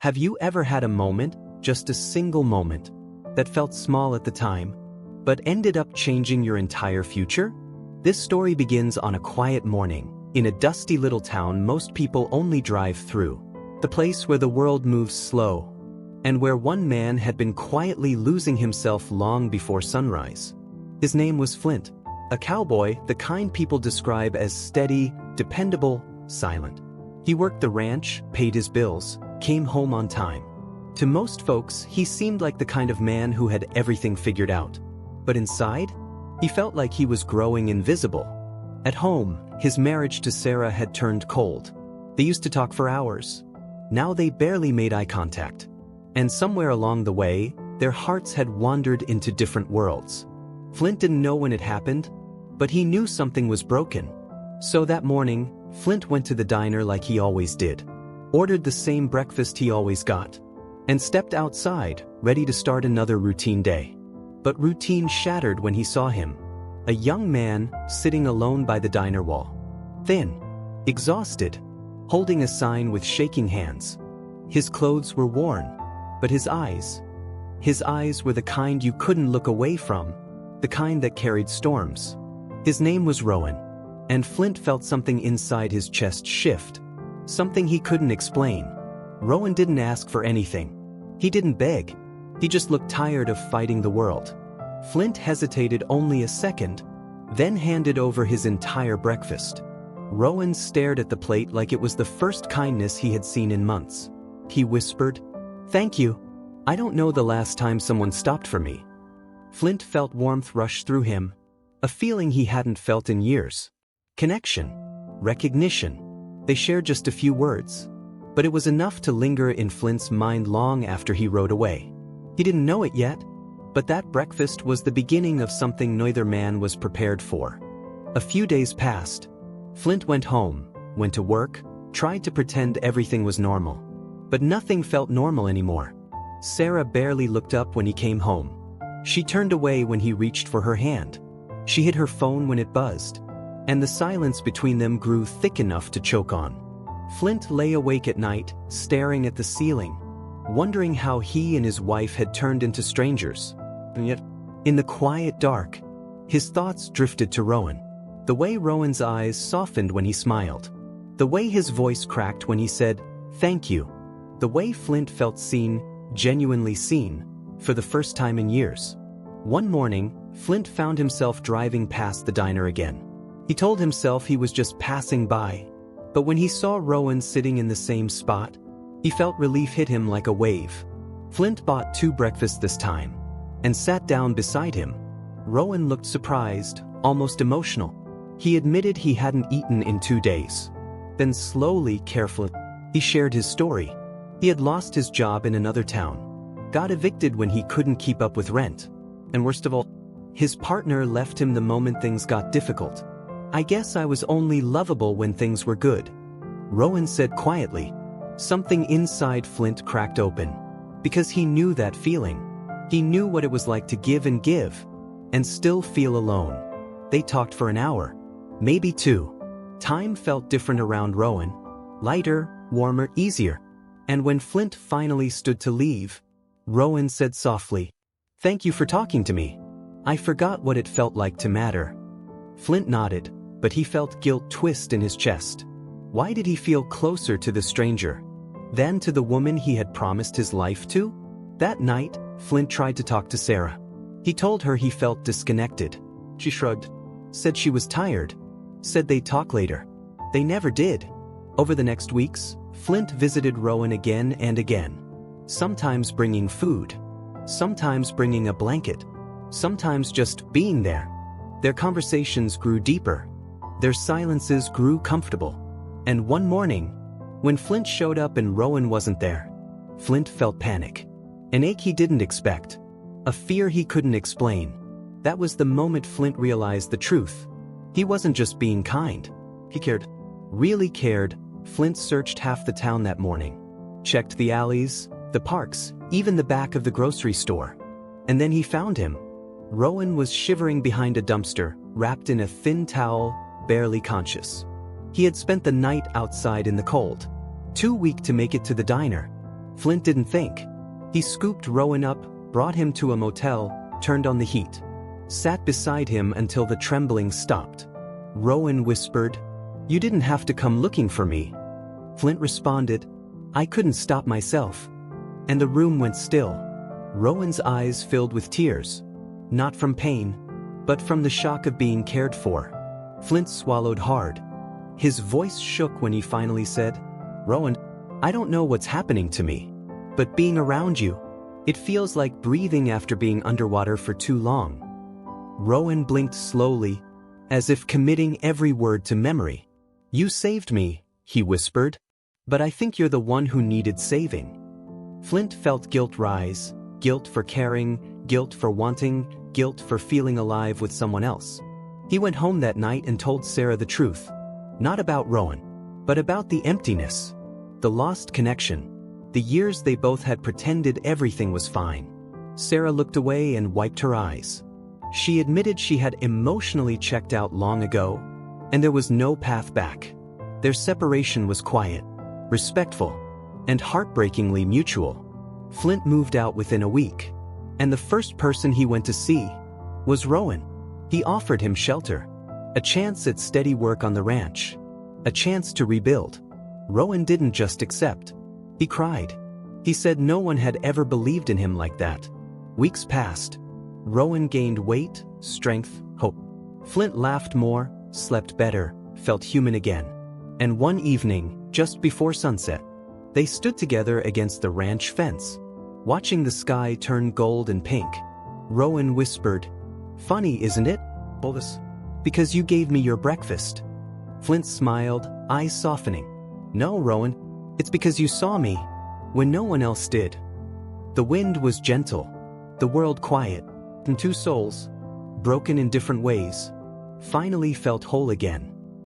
Have you ever had a moment, just a single moment, that felt small at the time, but ended up changing your entire future? This story begins on a quiet morning, in a dusty little town most people only drive through. The place where the world moves slow, and where one man had been quietly losing himself long before sunrise. His name was Flint, a cowboy, the kind people describe as steady, dependable, silent. He worked the ranch, paid his bills, came home on time. To most folks, he seemed like the kind of man who had everything figured out. But inside, he felt like he was growing invisible. At home, his marriage to Sarah had turned cold. They used to talk for hours. Now they barely made eye contact. And somewhere along the way, their hearts had wandered into different worlds. Flint didn't know when it happened, but he knew something was broken. So that morning, Flint went to the diner like he always did, ordered the same breakfast he always got, and stepped outside, ready to start another routine day. But routine shattered when he saw him, a young man sitting alone by the diner wall. Thin, exhausted, holding a sign with shaking hands. His clothes were worn, but his eyes were the kind you couldn't look away from, the kind that carried storms. His name was Rowan, and Flint felt something inside his chest shift, something he couldn't explain. Rowan didn't ask for anything. He didn't beg. He just looked tired of fighting the world. Flint hesitated only a second, then handed over his entire breakfast. Rowan stared at the plate like it was the first kindness he had seen in months. He whispered, "Thank you. I don't know the last time someone stopped for me." Flint felt warmth rush through him, a feeling he hadn't felt in years. Connection, recognition. They shared just a few words, but it was enough to linger in Flint's mind long after he rode away. He didn't know it yet, but that breakfast was the beginning of something neither man was prepared for. A few days passed. Flint went home, went to work, tried to pretend everything was normal. But nothing felt normal anymore. Sarah barely looked up when he came home. She turned away when he reached for her hand. She hid her phone when it buzzed, and the silence between them grew thick enough to choke on. Flint lay awake at night, staring at the ceiling, wondering how he and his wife had turned into strangers. And yet, in the quiet dark, his thoughts drifted to Rowan. The way Rowan's eyes softened when he smiled. The way his voice cracked when he said, "Thank you." The way Flint felt seen, genuinely seen, for the first time in years. One morning, Flint found himself driving past the diner again. He told himself he was just passing by, but when he saw Rowan sitting in the same spot, he felt relief hit him like a wave. Flint bought 2 breakfasts this time, and sat down beside him. Rowan looked surprised, almost emotional. He admitted he hadn't eaten in 2 days. Then slowly, carefully, he shared his story. He had lost his job in another town, got evicted when he couldn't keep up with rent, and worst of all, his partner left him the moment things got difficult. "I guess I was only lovable when things were good," Rowan said quietly. Something inside Flint cracked open, because he knew that feeling. He knew what it was like to give, and still feel alone. They talked for an hour, maybe 2. Time felt different around Rowan, lighter, warmer, easier. And when Flint finally stood to leave, Rowan said softly, "Thank you for talking to me. I forgot what it felt like to matter." Flint nodded, but he felt guilt twist in his chest. Why did he feel closer to the stranger than to the woman he had promised his life to? That night, Flint tried to talk to Sarah. He told her he felt disconnected. She shrugged, said she was tired, said they'd talk later. They never did. Over the next weeks, Flint visited Rowan again and again. Sometimes bringing food, sometimes bringing a blanket, sometimes just being there. Their conversations grew deeper. Their silences grew comfortable. And one morning, when Flint showed up and Rowan wasn't there, Flint felt panic. An ache he didn't expect. A fear he couldn't explain. That was the moment Flint realized the truth. He wasn't just being kind. He cared. Really cared. Flint searched half the town that morning. Checked the alleys, the parks, even the back of the grocery store. And then he found him. Rowan was shivering behind a dumpster, wrapped in a thin towel, barely conscious. He had spent the night outside in the cold. Too weak to make it to the diner. Flint didn't think. He scooped Rowan up, brought him to a motel, turned on the heat, sat beside him until the trembling stopped. Rowan whispered, "You didn't have to come looking for me." Flint responded, "I couldn't stop myself." And the room went still. Rowan's eyes filled with tears, not from pain, but from the shock of being cared for. Flint swallowed hard. His voice shook when he finally said, "Rowan, I don't know what's happening to me, but being around you, it feels like breathing after being underwater for too long." Rowan blinked slowly, as if committing every word to memory. "You saved me," he whispered, "but I think you're the one who needed saving." Flint felt guilt rise, guilt for caring, guilt for wanting, guilt for feeling alive with someone else. He went home that night and told Sarah the truth. Not about Rowan, but about the emptiness, the lost connection, the years they both had pretended everything was fine. Sarah looked away and wiped her eyes. She admitted she had emotionally checked out long ago, and there was no path back. Their separation was quiet, respectful, and heartbreakingly mutual. Flint moved out within a week, and the first person he went to see was Rowan. He offered him shelter, a chance at steady work on the ranch, a chance to rebuild. Rowan didn't just accept. He cried. He said no one had ever believed in him like that. Weeks passed. Rowan gained weight, strength, hope. Flint laughed more, slept better, felt human again. And one evening, just before sunset, they stood together against the ranch fence, watching the sky turn gold and pink. Rowan whispered, "Funny, isn't it? All this because you gave me your breakfast." Flint smiled, eyes softening. "No, Rowan, it's because you saw me when no one else did." The wind was gentle, the world quiet, and two souls, broken in different ways, finally felt whole again.